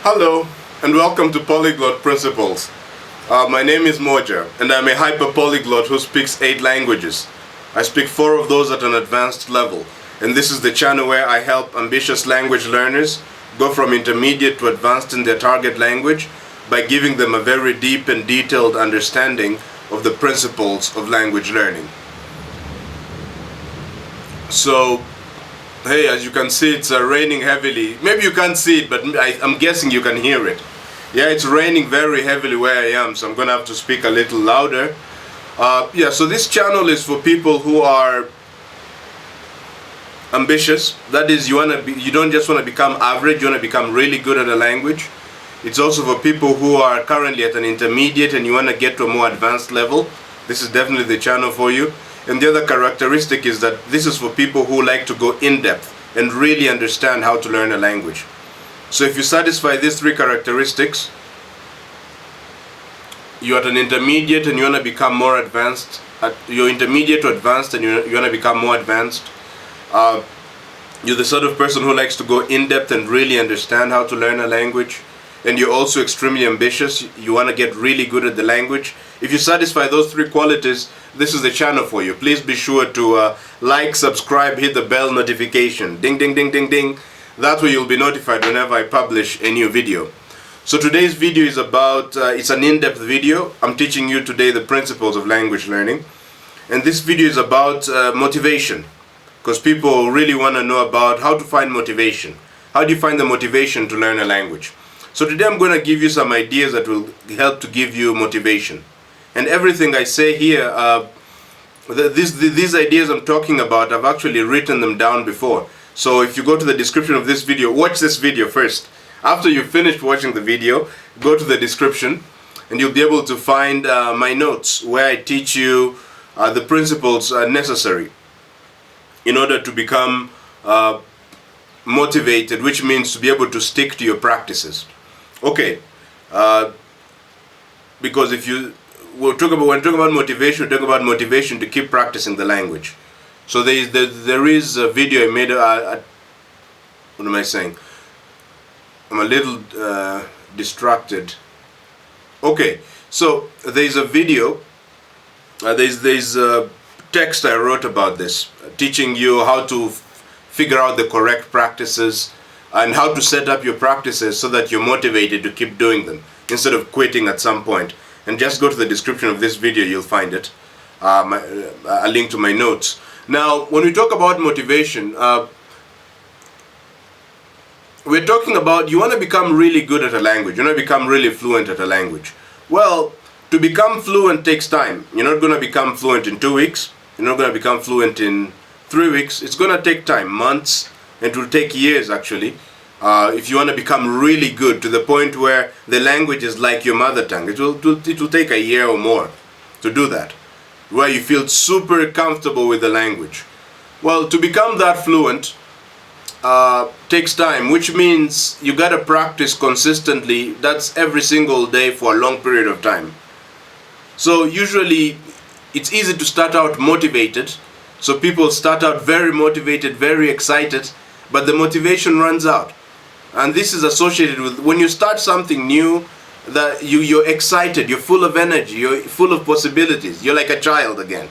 Hello, and welcome to Polyglot Principles. My name is Modja, and I'm a hyper-polyglot who speaks 8 languages. I speak 4 of those at an advanced level, and this is the channel where I help ambitious language learners go from intermediate to advanced in their target language by giving them a very deep and detailed understanding of the principles of language learning. So, hey, as you can see, it's raining heavily. Maybe you can't see it, but I'm guessing you can hear it. Yeah, it's raining very heavily where I am, so I'm gonna have to speak a little louder. So this channel is for people who are ambitious. That is, you don't just want to become average, you want to become really good at a language. It's also for people who are currently at an intermediate and you want to get to a more advanced level. This is definitely the channel for you. And the other characteristic is that this is for people who like to go in depth and really understand how to learn a language. So if you satisfy these 3 characteristics, you're at an intermediate and you want to become more advanced. You're intermediate to advanced and you want to become more advanced. You're the sort of person who likes to go in depth and really understand how to learn a language. And you're also extremely ambitious. You want to get really good at the language. If you satisfy those 3 qualities, this is the channel for you. Please be sure to like, subscribe, hit the bell notification. Ding, ding, ding, ding, ding. That way you'll be notified whenever I publish a new video. So today's video is about, it's an in-depth video. I'm teaching you today the principles of language learning. And this video is about motivation. Because people really want to know about how to find motivation. How do you find the motivation to learn a language? So today I'm going to give you some ideas that will help to give you motivation. And everything I say here, these ideas I'm talking about, I've actually written them down before. So if you go to the description of this video, watch this video first. After you've finished watching the video, go to the description and you'll be able to find my notes where I teach you the principles necessary in order to become motivated, which means to be able to stick to your practices. Okay, because when we talk about motivation, we talk about motivation to keep practicing the language. So there is a video I made. What am I saying? I'm a little distracted. Okay, so there's a video. There's a text I wrote about this, teaching you how to figure out the correct practices and how to set up your practices so that you're motivated to keep doing them instead of quitting at some point. And just go to the description of this video, you'll find it, a link to my notes. Now, when we talk about motivation, we're talking about you want to become really good at a language, you want to become really fluent at a language. Well, to become fluent takes time. You're not going to become fluent in 2 weeks, you're not going to become fluent in 3 weeks. It's going to take time, months, and it will take years actually. If you want to become really good to the point where the language is like your mother tongue, it will take a year or more to do that, where you feel super comfortable with the language. Well, to become that fluent takes time, which means you got to practice consistently. That's every single day for a long period of time. So usually it's easy to start out motivated. So people start out very motivated, very excited, but the motivation runs out. And this is associated with when you start something new, that you're excited, you're full of energy, you're full of possibilities, you're like a child again.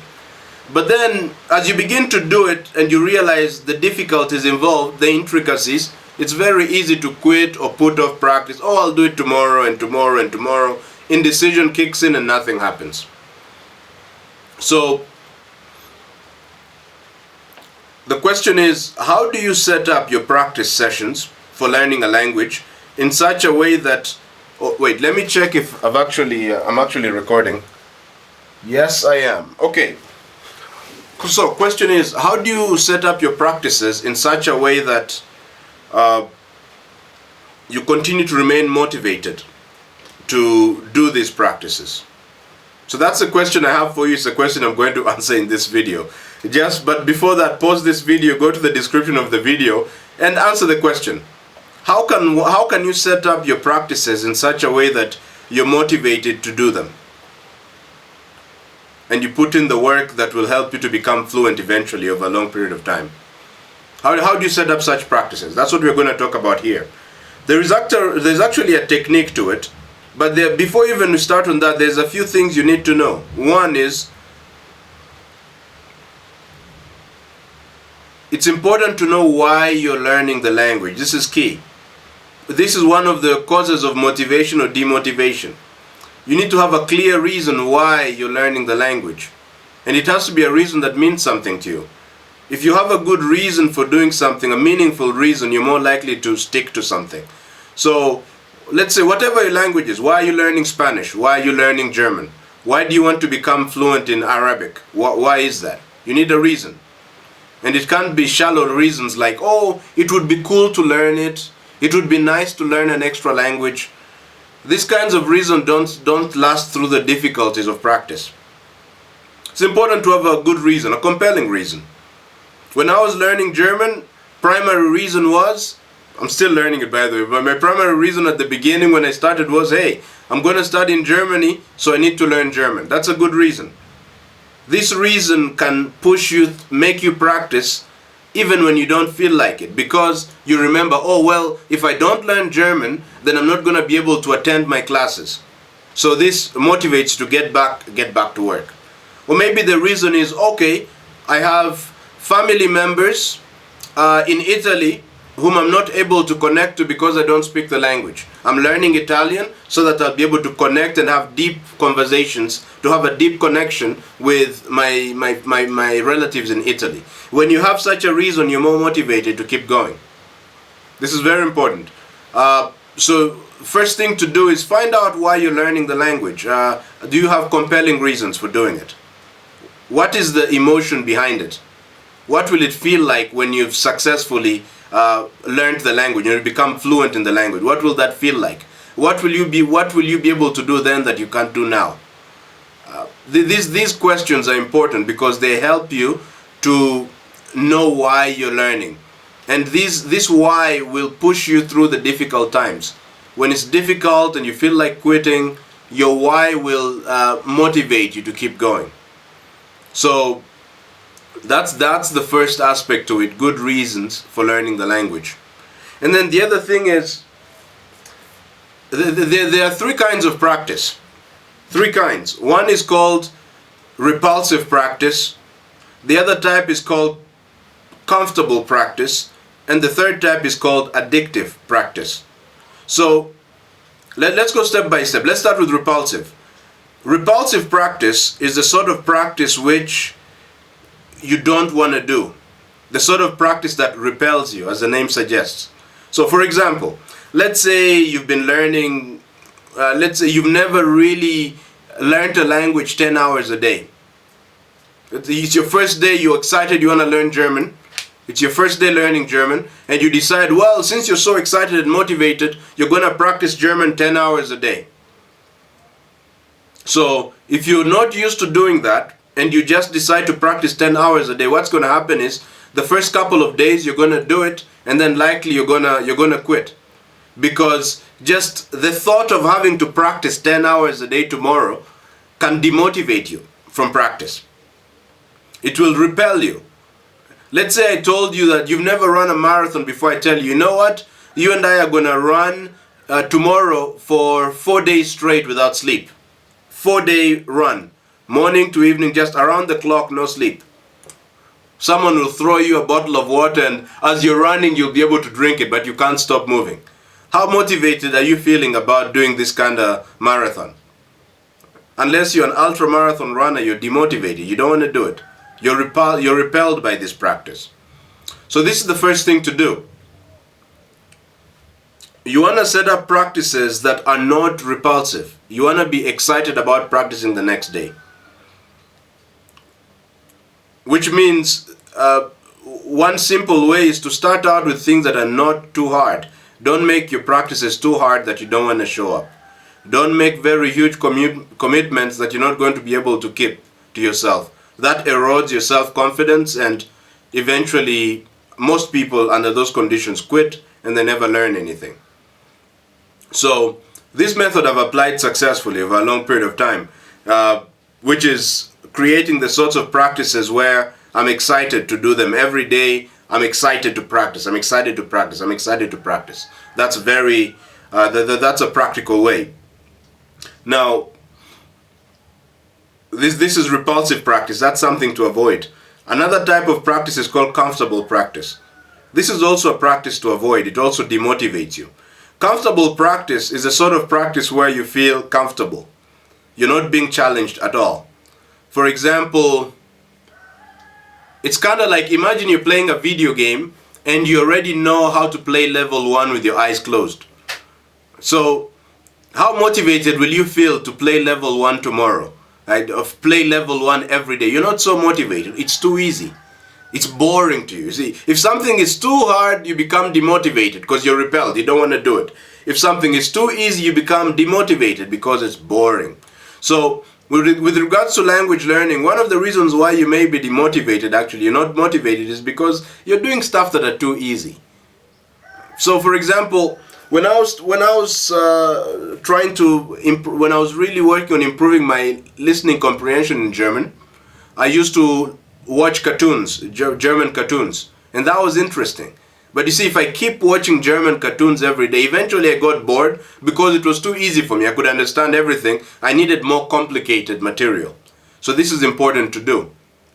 But then as you begin to do it and you realize the difficulties involved, the intricacies, it's very easy to quit or put off practice. Oh, I'll do it tomorrow and tomorrow and tomorrow. Indecision kicks in and nothing happens. So the question is, how do you set up your practice sessions for learning a language in such a way that... Oh, wait, let me check if I'm actually recording. Yes, I am. Okay. So, question is, how do you set up your practices in such a way that you continue to remain motivated to do these practices? So that's the question I have for you. It's a question I'm going to answer in this video. But before that, pause this video, go to the description of the video and answer the question. How can you set up your practices in such a way that you're motivated to do them? And you put in the work that will help you to become fluent eventually over a long period of time. How do you set up such practices? That's what we're going to talk about here. There's actually a technique to it, but before even we start on that, there's a few things you need to know. One is, it's important to know why you're learning the language. This is key. This is one of the causes of motivation or demotivation. You need to have a clear reason why you're learning the language. And it has to be a reason that means something to you. If you have a good reason for doing something, a meaningful reason, you're more likely to stick to something. So, let's say whatever your language is, why are you learning Spanish? Why are you learning German? Why do you want to become fluent in Arabic? Why is that? You need a reason. And it can't be shallow reasons like, oh, it would be cool to learn it. It would be nice to learn an extra language. These kinds of reasons don't last through the difficulties of practice. It's important to have a good reason, a compelling reason. When I was learning German, primary reason was, I'm still learning it by the way, but my primary reason at the beginning when I started was, hey, I'm going to study in Germany, so I need to learn German. That's a good reason. This reason can push you, make you practice even when you don't feel like it, because you remember, oh well, if I don't learn German, then I'm not going to be able to attend my classes. So this motivates to get back to work. Or maybe the reason is, okay, I have family members in Italy whom I'm not able to connect to because I don't speak the language. I'm learning Italian so that I'll be able to connect and have deep conversations, to have a deep connection with my relatives in Italy. When you have such a reason, you're more motivated to keep going. This is very important. So first thing to do is find out why you're learning the language. Do you have compelling reasons for doing it? What is the emotion behind it? What will it feel like when you've successfully learned the language, you become fluent in the language? What will that feel like? What will you be able to do then that you can't do now? These questions are important because they help you to know why you're learning. And this why will push you through the difficult times. When it's difficult and you feel like quitting, your why will motivate you to keep going. So that's the first aspect to it, good reasons for learning the language. And then the other thing is, there are three kinds of practice. Three kinds. One is called repulsive practice. The other type is called comfortable practice. And the third type is called addictive practice. So let's go step by step. Let's start with repulsive. Repulsive practice is the sort of practice which you don't want to do. The sort of practice that repels you, as the name suggests. So for example, let's say you've been learning, let's say you've never really learned a language 10 hours a day. It's your first day, you're excited, you want to learn German. It's your first day learning German, and you decide, well, since you're so excited and motivated, you're going to practice German 10 hours a day. So if you're not used to doing that, and you just decide to practice 10 hours a day, what's going to happen is, the first couple of days you're going to do it, and then likely you're going to quit. Because just the thought of having to practice 10 hours a day tomorrow can demotivate you from practice. It will repel you. Let's say I told you that you've never run a marathon before. I tell you, you know what? You and I are going to run tomorrow for 4 days straight without sleep. 4-day run. Morning to evening, just around the clock, no sleep. Someone will throw you a bottle of water, and as you're running, you'll be able to drink it, but you can't stop moving. How motivated are you feeling about doing this kind of marathon? Unless you're an ultra-marathon runner, you're demotivated. You don't want to do it. You're repelled by this practice. So this is the first thing to do. You want to set up practices that are not repulsive. You want to be excited about practicing the next day. Which means one simple way is to start out with things that are not too hard. Don't make your practices too hard that you don't want to show up. Don't make very huge commitments that you're not going to be able to keep to yourself. That erodes your self-confidence, and eventually most people under those conditions quit and they never learn anything. So this method I've applied successfully over a long period of time, which is creating the sorts of practices where I'm excited to do them every day. I'm excited to practice. I'm excited to practice. I'm excited to practice. That's very, that's a practical way. Now, this is repulsive practice. That's something to avoid. Another type of practice is called comfortable practice. This is also a practice to avoid. It also demotivates you. Comfortable practice is a sort of practice where you feel comfortable. You're not being challenged at all. For example, it's kind of like, imagine you're playing a video game and you already know how to play level 1 with your eyes closed. So, how motivated will you feel to play level 1 tomorrow? Right? Of play level 1 every day. You're not so motivated. It's too easy. It's boring to you. See, if something is too hard, you become demotivated because you're repelled. You don't want to do it. If something is too easy, you become demotivated because it's boring. So, with regards to language learning, one of the reasons why you may be demotivated, actually, you're not motivated, is because you're doing stuff that are too easy. So, for example, when I was really working on improving my listening comprehension in German, I used to watch cartoons, German cartoons, and that was interesting. But you see, if I keep watching German cartoons every day, eventually I got bored because it was too easy for me. I could understand everything. I needed more complicated material. So this is important to do.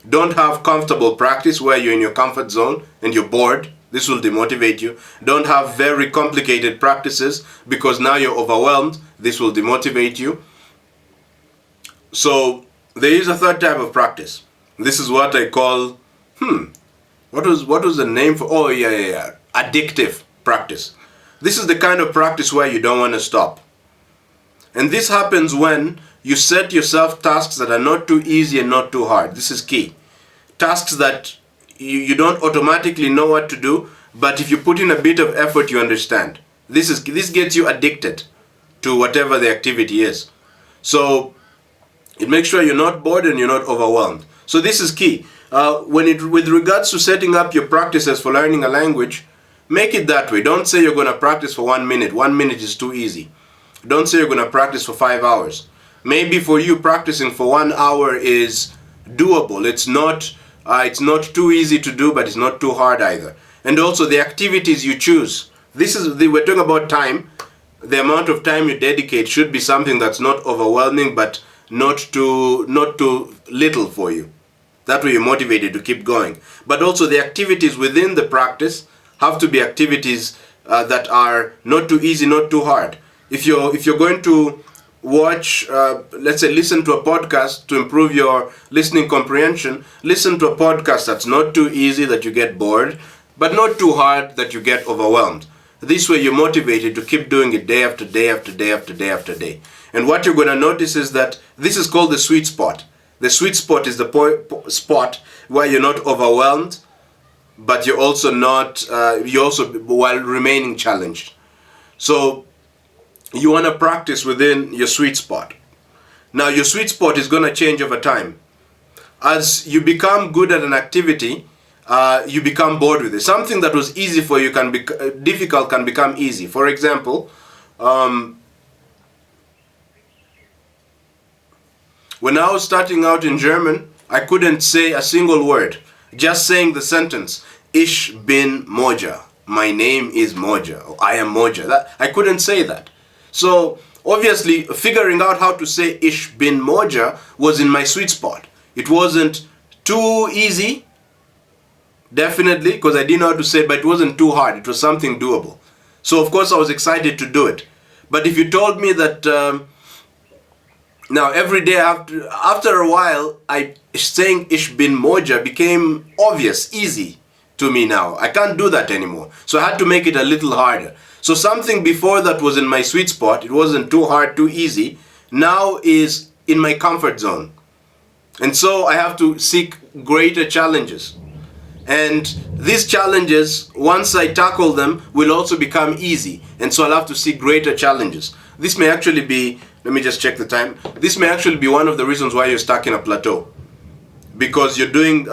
Don't have comfortable practice where you're in your comfort zone and you're bored. This will demotivate you. Don't have very complicated practices because now you're overwhelmed. This will demotivate you. So there is a third type of practice. This is what I call, what was the name for? Oh, yeah. Addictive practice. This is the kind of practice where you don't want to stop. And this happens when you set yourself tasks that are not too easy and not too hard. This is key. Tasks that you don't automatically know what to do, but if you put in a bit of effort, you understand. This gets you addicted to whatever the activity is. So it makes sure you're not bored and you're not overwhelmed. So this is key. With regards to setting up your practices for learning a language, make it that way. Don't say you're going to practice for 1 minute. 1 minute is too easy. Don't say you're going to practice for 5 hours. Maybe for you, practicing for 1 hour is doable. It's not too easy to do, but it's not too hard either. And also the activities you choose. We're talking about time. The amount of time you dedicate should be something that's not overwhelming, but not too little for you. That way you're motivated to keep going. But also the activities within the practice have to be activities that are not too easy, not too hard. If you're going to watch, let's say, listen to a podcast to improve your listening comprehension, listen to a podcast that's not too easy that you get bored, but not too hard that you get overwhelmed. This way you're motivated to keep doing it day after day after day after day after day. And what you're going to notice is that this is called the sweet spot. The sweet spot is the spot where you're not overwhelmed, but you're also while remaining challenged. So you want to practice within your sweet spot. Now your sweet spot is going to change over time. As you become good at an activity, you become bored with it. Something that was easy for you difficult can become easy. For example, when I was starting out in German, I couldn't say a single word. Just saying the sentence, Ich bin Modja. My name is Modja. I am Modja. I couldn't say that. So obviously, figuring out how to say Ich bin Modja was in my sweet spot. It wasn't too easy, definitely, because I didn't know how to say it, but it wasn't too hard. It was something doable. So of course I was excited to do it. But if you told me that now every day after a while, saying Ich bin Modja became obvious, easy to me now. I can't do that anymore. So I had to make it a little harder. So something before that was in my sweet spot, it wasn't too hard, too easy, now is in my comfort zone. And so I have to seek greater challenges. And these challenges, once I tackle them, will also become easy. And so I'll have to seek greater challenges. This may actually be, let me just check the time. This may actually be one of the reasons why you're stuck in a plateau. Because you're doing,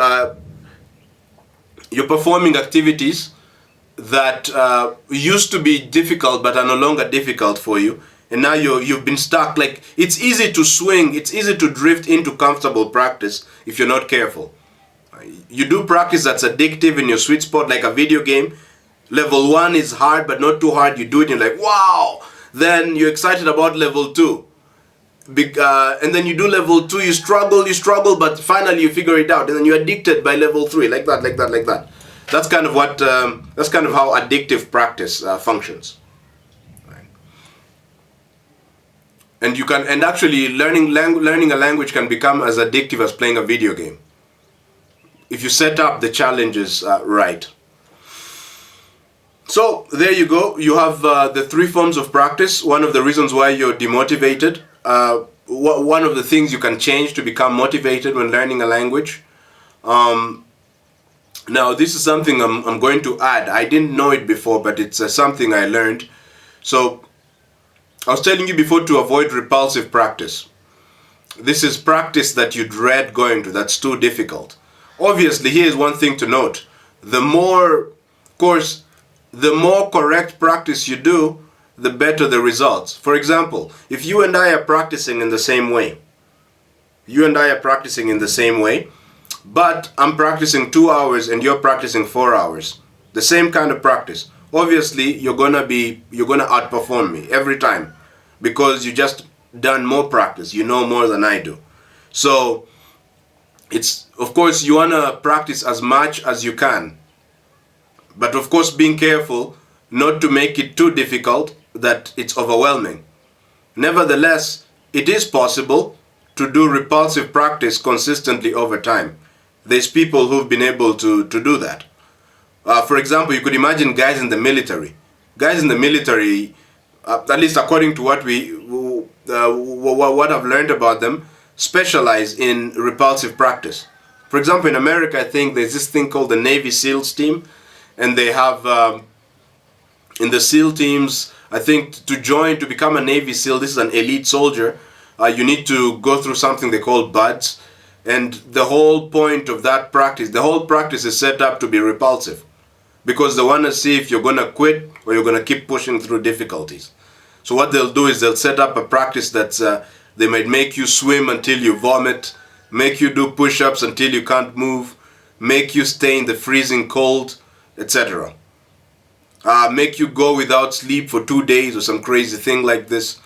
you're performing activities that used to be difficult but are no longer difficult for you. And now you've been stuck. Like, it's easy to swing, it's easy to drift into comfortable practice if you're not careful. You do practice that's addictive in your sweet spot, like a video game. Level 1 is hard, but not too hard. You do it and you're like, wow! Then you're excited about level 2. And then you do level 2, you struggle, but finally you figure it out. And then you're addicted by level 3, like that. That's kind of how addictive practice functions. And actually learning a language can become as addictive as playing a video game, if you set up the challenges right. So there you go. You have the 3 forms of practice. One of the reasons why you're demotivated. One of the things you can change to become motivated when learning a language. Now this is something I'm going to add. I didn't know it before, but it's something I learned. So I was telling you before to avoid repulsive practice. This is practice that you dread going to, that's too difficult. Obviously, here's one thing to note. The more correct practice you do, the better the results. For example, if you and I are practicing in the same way, but I'm practicing 2 hours and you're practicing 4 hours, the same kind of practice, obviously you're gonna outperform me every time, because you just done more practice, you know more than I do. So it's, of course, you wanna practice as much as you can, but of course being careful not to make it too difficult that it's overwhelming. Nevertheless, it is possible to do repulsive practice consistently over time. There's people who've been able to do that. For example, you could imagine guys in the military. Guys in the military, at least according to what I've learned about them, specialize in repulsive practice. For example, in America, I think there's this thing called the Navy SEALs team, and they have in the SEAL teams, I think to become a Navy SEAL, this is an elite soldier, you need to go through something they call BUDS, and the whole point of that practice, the whole practice is set up to be repulsive, because they want to see if you're going to quit or you're going to keep pushing through difficulties. So what they'll do is they'll set up a practice that's, they might make you swim until you vomit, make you do push-ups until you can't move, make you stay in the freezing cold, etc. Make you go without sleep for 2 days or some crazy thing like this.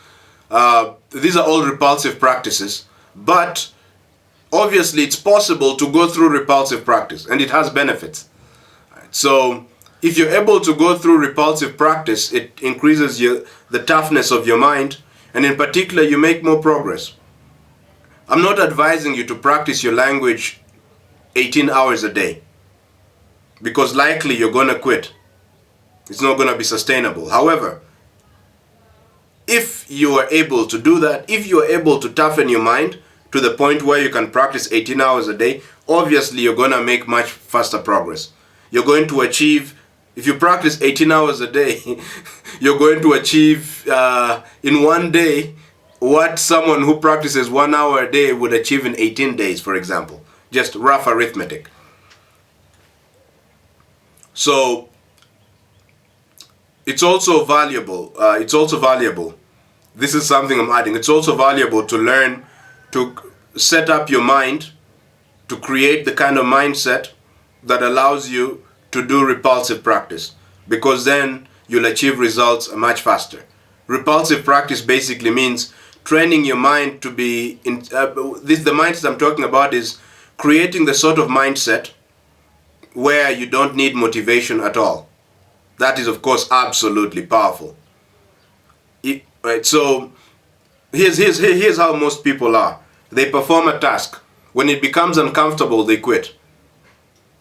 These are all repulsive practices, but obviously it's possible to go through repulsive practice, and it has benefits. So if you're able to go through repulsive practice, it increases the toughness of your mind, and in particular you make more progress. I'm not advising you to practice your language 18 hours a day, because likely you're going to quit. It's not going to be sustainable. However, if you are able to do that, if you are able to toughen your mind to the point where you can practice 18 hours a day, obviously you're going to make much faster progress. You're going to achieve, if you practice 18 hours a day, you're going to achieve in one day what someone who practices 1 hour a day would achieve in 18 days, for example. Just rough arithmetic. So it's also valuable. This is something I'm adding. It's also valuable to learn to set up your mind, to create the kind of mindset that allows you to do repulsive practice, because then you'll achieve results much faster. Repulsive practice basically means training your mind to be the mindset I'm talking about is creating the sort of mindset where you don't need motivation at all. That is, of course, absolutely powerful. Right, so here's how most people are. They perform a task. When it becomes uncomfortable, they quit,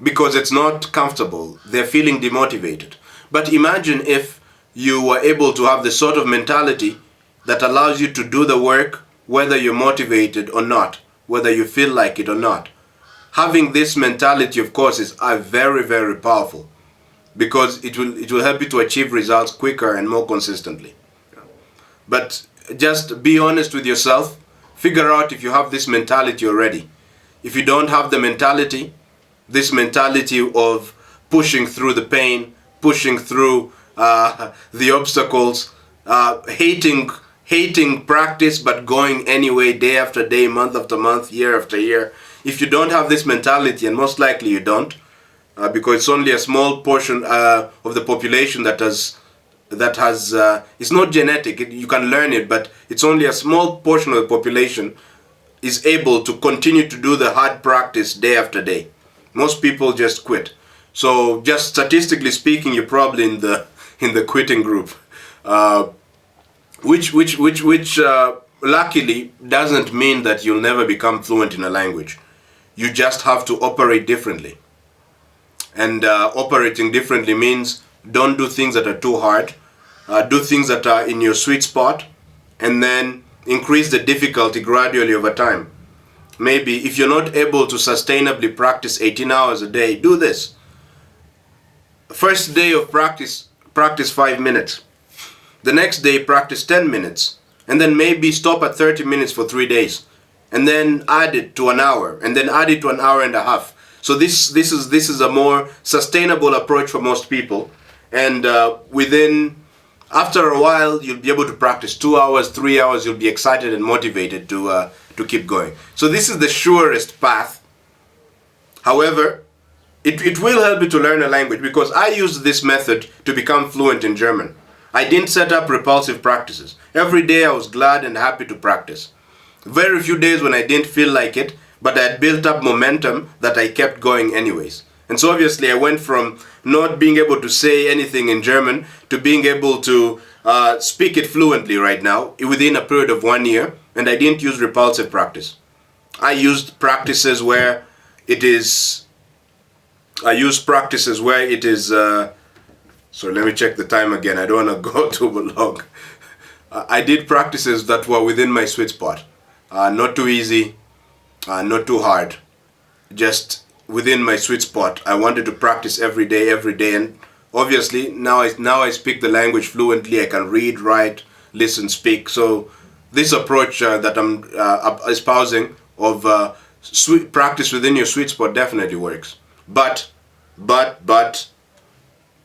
because it's not comfortable. They're feeling demotivated. But imagine if you were able to have the sort of mentality that allows you to do the work whether you're motivated or not, whether you feel like it or not. Having this mentality, of course, is very, very powerful, because it will help you to achieve results quicker and more consistently. But just be honest with yourself. Figure out if you have this mentality already. If you don't have the mentality, this mentality of pushing through the pain, pushing through the obstacles, hating practice but going anyway, day after day, month after month, year after year, if you don't have this mentality, and most likely you don't, because it's only a small portion of the population that has it's not genetic, you can learn it, but it's only a small portion of the population is able to continue to do the hard practice day after day. Most people just quit. So just statistically speaking, you're probably in the quitting group, which luckily doesn't mean that you'll never become fluent in a language. You just have to operate differently. And operating differently means don't do things that are too hard. Do things that are in your sweet spot, and then increase the difficulty gradually over time. Maybe if you're not able to sustainably practice 18 hours a day, do this. First day of practice 5 minutes. The next day, practice 10 minutes. And then maybe stop at 30 minutes for 3 days. And then add it to an hour. And then add it to an hour and a half. So this is a more sustainable approach for most people. And after a while, you'll be able to practice 2 hours, 3 hours. You'll be excited and motivated to keep going. So this is the surest path. However, it will help you to learn a language, because I used this method to become fluent in German. I didn't set up repulsive practices. Every day I was glad and happy to practice. Very few days when I didn't feel like it, but I had built up momentum that I kept going anyways. And so obviously I went from not being able to say anything in German to being able to speak it fluently right now within a period of 1 year. And I didn't use repulsive practice. I used practices where it is... sorry, let me check the time again. I don't want to go too long. I did practices that were within my sweet spot. Not too easy, not too hard. Just within my sweet spot. I wanted to practice every day, and obviously now I speak the language fluently. I can read, write, listen, speak. So this approach that I'm espousing of practice within your sweet spot definitely works. But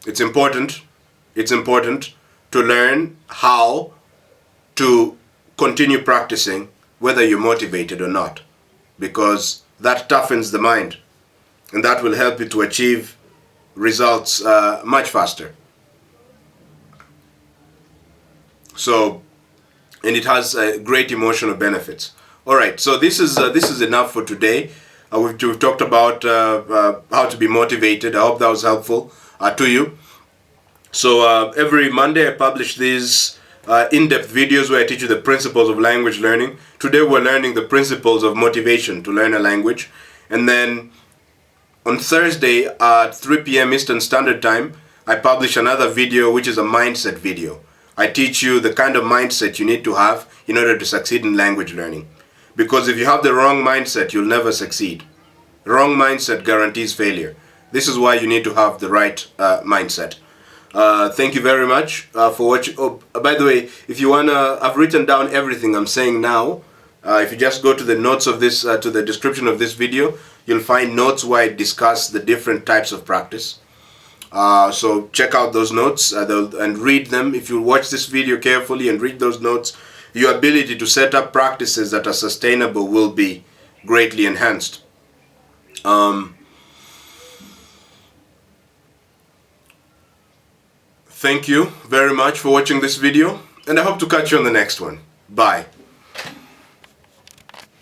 it's important to learn how to continue practicing whether you're motivated or not, because that toughens the mind, and that will help you to achieve results much faster. So, and it has great emotional benefits. All right, so this is enough for today. We've talked about how to be motivated. I hope that was helpful to you. So every Monday I publish these in-depth videos where I teach you the principles of language learning. Today we're learning the principles of motivation to learn a language. And then on Thursday at 3 p.m. Eastern Standard Time, I publish another video which is a mindset video. I teach you the kind of mindset you need to have in order to succeed in language learning. Because if you have the wrong mindset, you'll never succeed. Wrong mindset guarantees failure. This is why you need to have the right mindset. Thank you very much for watching. Oh, by the way, if you wanna, I've written down everything I'm saying now. If you just go to the notes of this, to the description of this video, you'll find notes where I discuss the different types of practice. So check out those notes and read them. If you watch this video carefully and read those notes, your ability to set up practices that are sustainable will be greatly enhanced. Thank you very much for watching this video, and I hope to catch you on the next one. Bye.